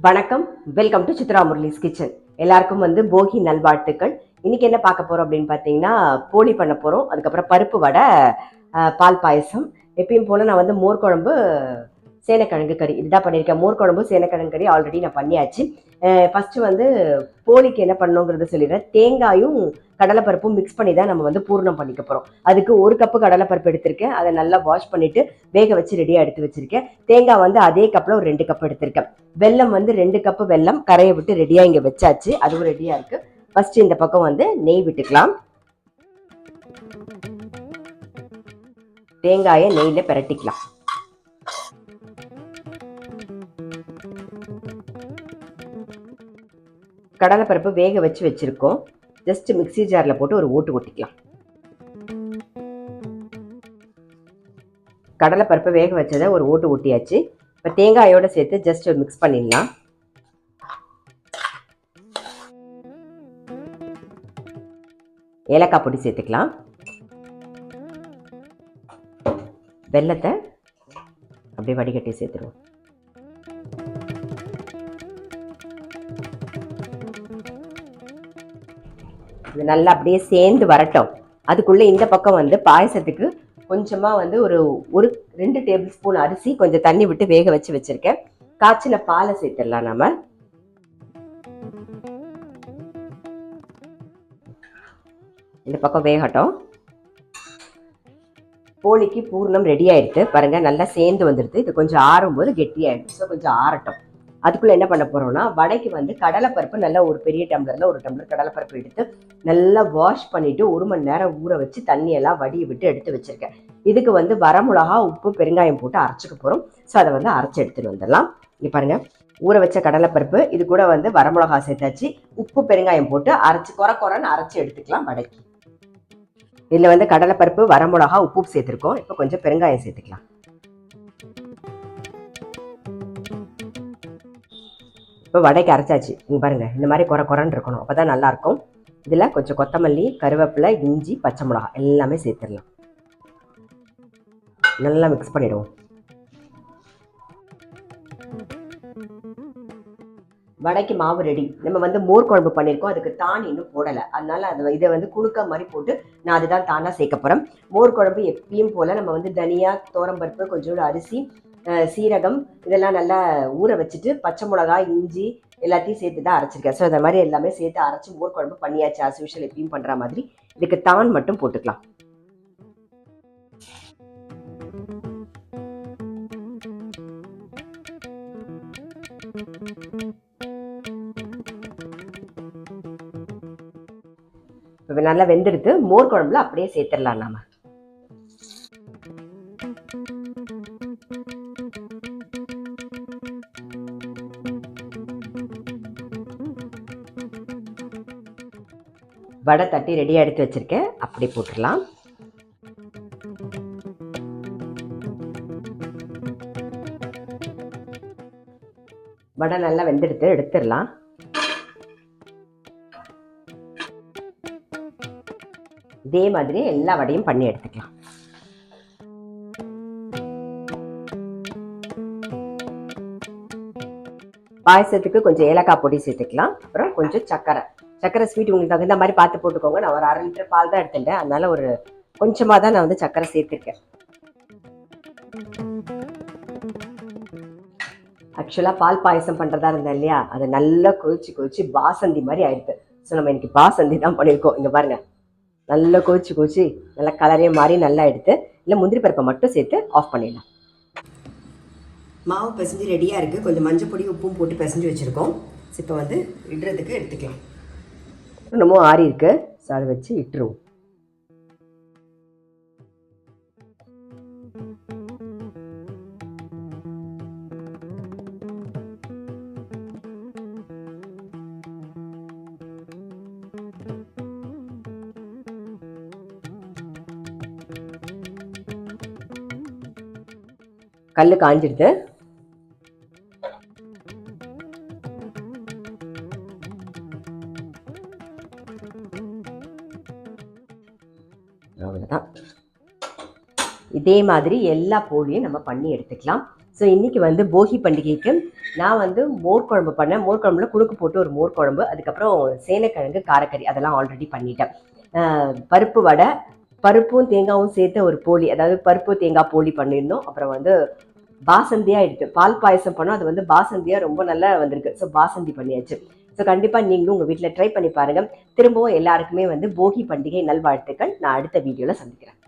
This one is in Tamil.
வணக்கம், welcome to Chitra Murali's kitchen. எல்லாருக்கும் போகி நல்வாழ்த்துக்கள். இன்னைக்கு என்ன பார்க்க போறோம் அப்படின்னு பார்த்தீங்கன்னா, போளி பண்ண போறோம். அதுக்கப்புறம் பருப்பு வடை, பால் பாயசம். எப்பயும் போல நான் மோர் குழம்பு, சேனைக்கிழங்கு கறி இதுதான் பண்ணியிருக்கேன். மோர் குழம்பு சேனைக்கிழங்கு கறி ஆல்ரெடி நான் பண்ணியாச்சு. ஃபஸ்ட்டு போலிக்கு என்ன பண்ணணுங்கிறத சொல்லிடுறேன். தேங்காயும் கடலைப்பருப்பும் மிக்ஸ் பண்ணி தான் நம்ம பூர்ணம் பண்ணிக்க போகிறோம். அதுக்கு 1 கப்பு கடலைப்பருப்பு எடுத்திருக்கேன். அதை நல்லா வாஷ் பண்ணிவிட்டு வேக வச்சு ரெடியாக எடுத்து வச்சுருக்கேன். தேங்காய் அதே கப்பில் ஒரு 2 கப் எடுத்திருக்கேன். வெல்லம் 2 கப்பு வெல்லம் கரையை விட்டு ரெடியாக இங்கே வச்சாச்சு. அதுவும் ரெடியாக இருக்குது. ஃபஸ்ட்டு இந்த பக்கம் நெய் விட்டுக்கலாம். தேங்காயை நெய்யில் பிரட்டிக்கலாம். கடலைப்பருப்பு வேக வச்சு வச்சுருக்கோம். ஜஸ்ட் மிக்ஸி ஜாரில் போட்டு ஒரு ஓட்டு ஓட்டிக்கலாம். கடலைப்பருப்பு வேக வச்சதை ஒரு ஓட்டு ஓட்டியாச்சு. இப்போ தேங்காயோடு சேர்த்து ஜஸ்ட் மிக்ஸ் பண்ணிடலாம். ஏலக்காய் பொடி சேர்த்துக்கலாம். வெல்லத்தை அப்படியே வடிகட்டி சேர்த்துருவோம். இது நல்லா அப்படியே சேர்ந்து வரட்டும். அதுக்குள்ளே இந்த பக்கம் பாயசத்துக்கு கொஞ்சமாக ஒரு 2 டேபிள் ஸ்பூன் அரிசி கொஞ்சம் தண்ணி விட்டு வேக வச்சு வச்சுருக்கேன். காய்ச்சின பாலை சேர்த்துடலாம். நாம இந்த பக்கம் வேகட்டும். போலிக்கு பூர்ணம் ரெடி ஆயிடுது பாருங்க. நல்லா சேர்ந்து வந்துடுது. இது கொஞ்சம் ஆறும்போது கெட்டியாயிடுச்சு. ஸோ கொஞ்சம் ஆறட்டும். அதுக்குள்ளே என்ன பண்ண போகிறோம்னா, வடைக்கு கடலைப்பருப்பு நல்லா ஒரு பெரிய டம்ளரில் 1 டம்ளர் கடலைப்பருப்பு எடுத்து நல்லா வாஷ் பண்ணிவிட்டு 1 மணி நேரம் ஊற வச்சு தண்ணியெல்லாம் வடிய விட்டு எடுத்து வச்சுருக்கேன். இதுக்கு வரமிளகா, உப்பு, பெருங்காயம் போட்டு அரைச்சிக்க போகிறோம். ஸோ அதை அரைச்சி எடுத்துகிட்டு வந்துடலாம். இங்கே பாருங்கள், ஊற வச்ச கடலைப்பருப்பு இது கூட வரமிளகா சேர்த்தாச்சு. உப்பு, பெருங்காயம் போட்டு அரைச்சி குறைன்னு அரைச்சி எடுத்துக்கலாம் வடைக்கு. இதில் கடலைப்பருப்பு, வரமிளகா, உப்பு சேர்த்துருக்கோம். இப்போ கொஞ்சம் பெருங்காயம் சேர்த்துக்கலாம். இப்போ வடைக்கு அரைச்சாச்சு. இங்கே பாருங்கள், இந்த மாதிரி குறைன்னு இருக்கணும். அப்போ தான் நல்லாயிருக்கும். இதில் கொஞ்சம் கொத்தமல்லி, கருவேப்பிலை, இஞ்சி, பச்சை மிளகா எல்லாமே சேர்த்துடலாம். நல்லா மிக்ஸ் பண்ணிவிடுவோம். வடைக்கு மாவு ரெடி. நம்ம மோர் குழம்பு பண்ணியிருக்கோம். அதுக்கு தான் இன்னும் போடலை. அதனால இதை குணுக்க மாதிரி போட்டு நான் அதுதான் தானாக சேர்க்க போகிறேன். மோர் குழம்பு எப்பயும் போல் நம்ம தனியா, தோரம்பருப்பு, கொஞ்சோண்டு அரிசி, சீரகம் இதெல்லாம் நல்லா ஊற வச்சுட்டு பச்சை மிளகாய், இஞ்சி எல்லாத்தையும் சேர்த்து தான் அரைச்சிருக்கேன். ஸோ இந்த மாதிரி எல்லாமே சேர்த்து அரைச்சி மோர் குழம்பு பண்ணியாச்சு. ஆஸ் யூஷுவல் எப்பயும் பண்ணுற மாதிரி. இதுக்கு தான் மட்டும் போட்டுக்கலாம். இப்போ நல்லா வெந்தெடுத்து மோர் குழம்புல அப்படியே சேர்த்துடலாம். நாம வடை தட்டி ரெடியாக எடுத்து வச்சுருக்கேன். அப்படி போட்டுடலாம். வடை நல்லா எடுத்துடலாம். இதே மாதிரி எல்லா வடையும் பண்ணி எடுத்துக்கலாம். பாயசத்துக்கு கொஞ்சம் ஏலக்காய் பொடி சேர்த்துக்கலாம். அப்புறம் கொஞ்சம் சர்க்கரை ஸ்வீட் உங்களுக்கு தகுந்த மாதிரி பார்த்து போட்டுக்கோங்க. நான் ஒரு 1/2 லிட்டர் பால் தான் எடுத்துட்டேன். அதனால ஒரு கொஞ்சமாக தான் நான் சர்க்கரை சேர்த்துருக்கேன். ஆக்சுவலாக பால் பாயசம் பண்ணுறதா இருந்தேன் இல்லையா, அதை நல்லா கொதிச்சு பாசந்தி மாதிரி ஆயிடுது. ஸோ நம்ம இன்னைக்கு பாசந்தி தான் பண்ணியிருக்கோம். இங்கே பாருங்க, நல்லா கொதிச்சு நல்லா கலரே மாதிரி நல்லா எடுத்து இல்லை முந்திரி பருப்பை மட்டும் சேர்த்து ஆஃப் பண்ணிடலாம். மாவு பிசைஞ்சு ரெடியாக இருக்குது. கொஞ்சம் மஞ்சள் பொடி, உப்பும் போட்டு பிசைஞ்சு வச்சுருக்கோம். இப்போ இடுறதுக்கு எடுத்துக்கலாம். இன்னமும் ஆறி இருக்கு. ஸோ அதை வச்சு இட்டுருவோம். கல் காஞ்சிடுது. அவ்வளோதான். இதே மாதிரி எல்லா போலியும் நம்ம பண்ணி எடுத்துக்கலாம். ஸோ இன்றைக்கி வந்து போகி பண்டிகைக்கு நான் வந்து மோர் குழம்பு பண்ணேன். மோர் குழம்புல குடுக்கு போட்டு ஒரு மோர் குழம்பு, அதுக்கப்புறம் சேனைக்கிழங்கு காரக்கறி அதெல்லாம் ஆல்ரெடி பண்ணிட்டேன். பருப்பு வடை, பருப்பும் தேங்காயும் சேர்த்து ஒரு போலி, அதாவது பருப்பு தேங்காய் போலி பண்ணியிருந்தோம். அப்புறம் வந்து பாசந்தியாக இருக்குது, பால் பாயசம் பண்ணோம், அது வந்து பாசந்தியாக ரொம்ப நல்லா வந்திருக்கு. ஸோ பாசந்தி பண்ணியாச்சு. ஸோ கண்டிப்பாக நீங்களும் உங்கள் வீட்டில் ட்ரை பண்ணி பாருங்கள். திரும்பவும் எல்லாருக்குமே வந்து போகி பண்டிகை நல்வாழ்த்துக்கள். நான் அடுத்த வீடியோவில் சந்திக்கிறேன்.